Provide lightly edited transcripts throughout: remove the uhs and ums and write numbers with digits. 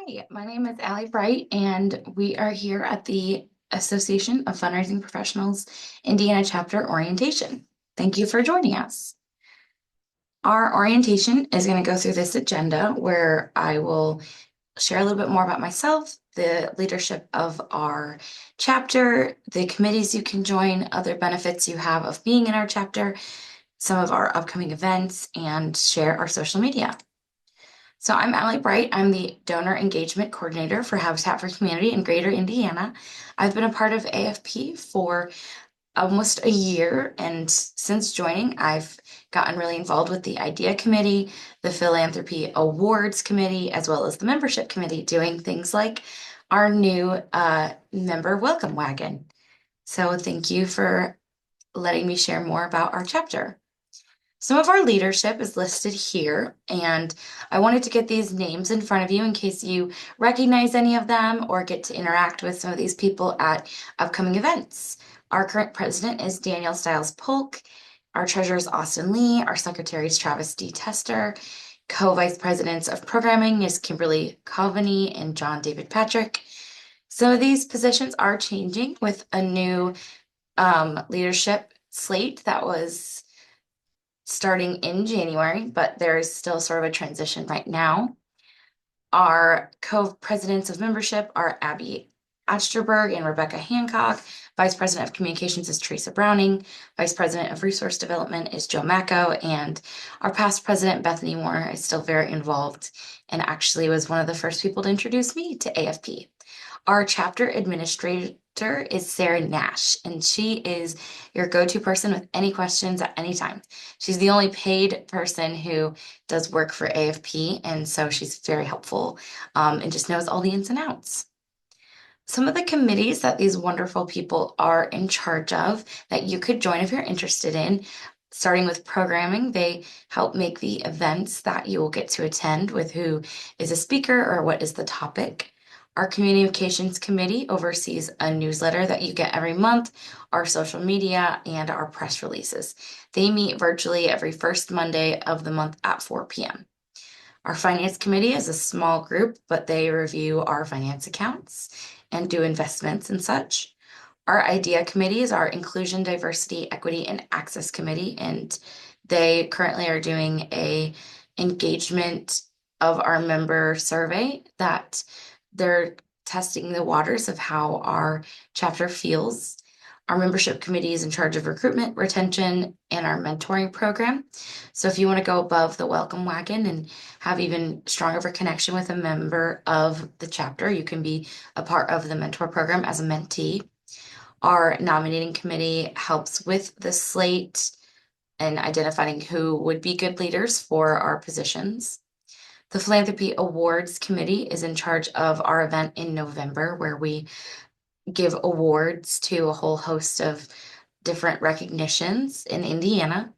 Hi, my name is Allie Bright, and we are here at the Association of Fundraising Professionals Indiana Chapter Orientation. Thank you for joining us. Our orientation is going to go through this agenda where I will share a little bit more about myself, the leadership of our chapter, the committees you can join, other benefits you have of being in our chapter, some of our upcoming events, and share our social media. So I'm Allie Bright. I'm the Donor Engagement Coordinator for Habitat for Humanity in Greater Indiana. I've been a part of AFP for almost a year, and since joining, I've gotten really involved with the Idea Committee, the Philanthropy Awards Committee, as well as the Membership Committee, doing things like our new member welcome wagon. So thank you for letting me share more about our chapter. Some of our leadership is listed here, and I wanted to get these names in front of you in case you recognize any of them or get to interact with some of these people at upcoming events. Our current president is Daniel Stiles Polk. Our treasurer is Austin Lee. Our secretary is Travis D. Tester. Co-vice presidents of programming is Kimberly Coveney and John David Patrick. Some of these positions are changing with a new leadership slate that was starting in January, but there is still sort of a transition right now. Our co-presidents of membership are Abby Achterberg and Rebecca Hancock. Vice President of Communications is Teresa Browning. Vice President of Resource Development is Joe Macco. And our past president, Bethany Moore, is still very involved and actually was one of the first people to introduce me to AFP. Our chapter administrator is Sarah Nash, and she is your go-to person with any questions at any time. She's the only paid person who does work for AFP, and so she's very helpful and just knows all the ins and outs. Some of the committees that these wonderful people are in charge of that you could join if you're interested in, starting with programming, they help make the events that you will get to attend with who is a speaker or what is the topic. Our communications committee oversees a newsletter that you get every month, our social media, and our press releases. They meet virtually every first Monday of the month at 4 p.m. Our finance committee is a small group, but they review our finance accounts and do investments and such. Our idea committee is our inclusion, diversity, equity, and access committee, and they currently are doing a engagement of our member survey that they're testing the waters of how our chapter feels. Our membership committee is in charge of recruitment, retention, and our mentoring program. So if you want to go above the welcome wagon and have even stronger of a connection with a member of the chapter, you can be a part of the mentor program as a mentee. Our nominating committee helps with the slate and identifying who would be good leaders for our positions. The Philanthropy Awards Committee is in charge of our event in November, where we give awards to a whole host of different recognitions in Indiana.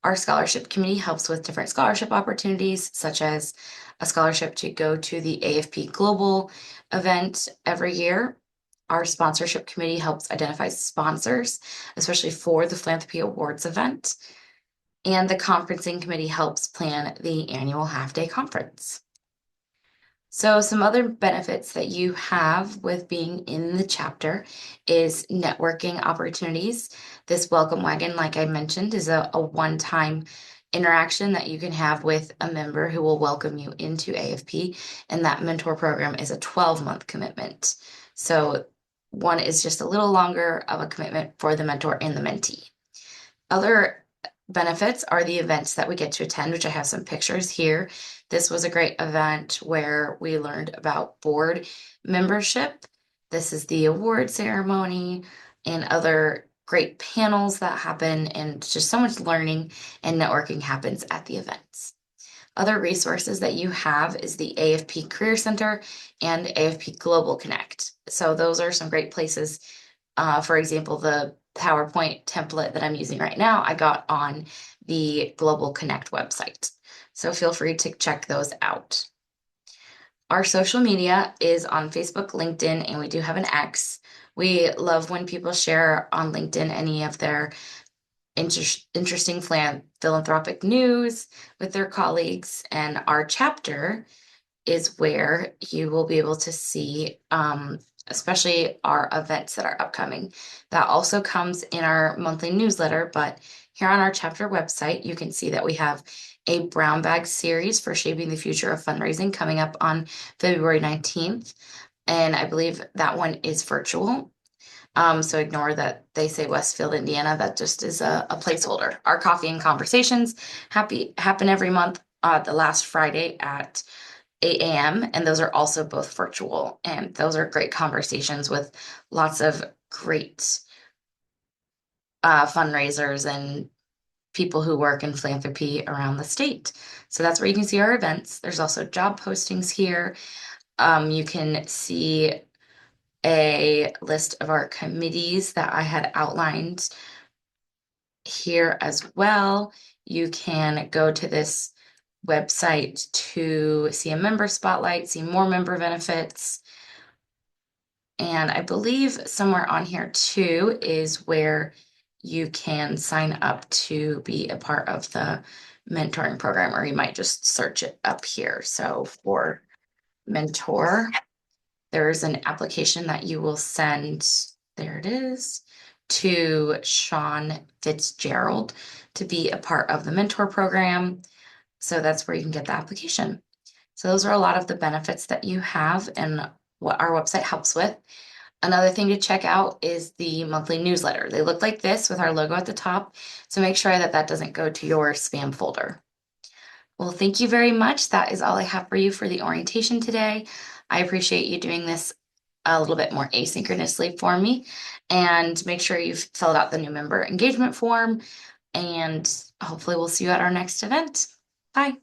Our scholarship committee helps with different scholarship opportunities, such as a scholarship to go to the AFP Global event every year. Our sponsorship committee helps identify sponsors, especially for the Philanthropy Awards event. And the conferencing committee helps plan the annual half-day conference. So some other benefits that you have with being in the chapter is networking opportunities. This welcome wagon, like I mentioned, is a one-time interaction that you can have with a member who will welcome you into AFP. And that mentor program is a 12-month commitment. So one is just a little longer of a commitment for the mentor and the mentee. Other benefits are the events that we get to attend, which I have some pictures here. This was a great event where we learned about board membership. This is the award ceremony and other great panels that happen, and just so much learning and networking happens at the events. Other resources that you have is the AFP Career Center and AFP Global Connect. So those are some great places. For example, the PowerPoint template that I'm using right now, I got on the Global Connect website. So feel free to check those out. Our social media is on Facebook, LinkedIn, and we do have an X. We love when people share on LinkedIn any of their interesting philanthropic news with their colleagues. And our chapter is where you will be able to see, especially our events that are upcoming. That also comes in our monthly newsletter, but here on our chapter website, you can see that we have a brown bag series for shaping the future of fundraising coming up on February 19th. And I believe that one is virtual. So ignore that they say Westfield, Indiana. That just is a placeholder. Our coffee and conversations happen every month, the last Friday at 8 a.m. And those are also both virtual. And those are great conversations with lots of great fundraisers and people who work in philanthropy around the state. So that's where you can see our events. There's also job postings here. You can see a list of our committees that I had outlined here as well. You can go to this website to see a member spotlight, see more member benefits. And I believe somewhere on here too is where you can sign up to be a part of the mentoring program, or you might just search it up here. So for mentor, there's an application that you will send, there it is, to Sean Fitzgerald to be a part of the mentor program. So that's where you can get the application. So those are a lot of the benefits that you have and what our website helps with. Another thing to check out is the monthly newsletter. They look like this with our logo at the top. So make sure that that doesn't go to your spam folder. Well, thank you very much. That is all I have for you for the orientation today. I appreciate you doing this a little bit more asynchronously for me. And make sure you've filled out the new member engagement form. And hopefully we'll see you at our next event. Bye.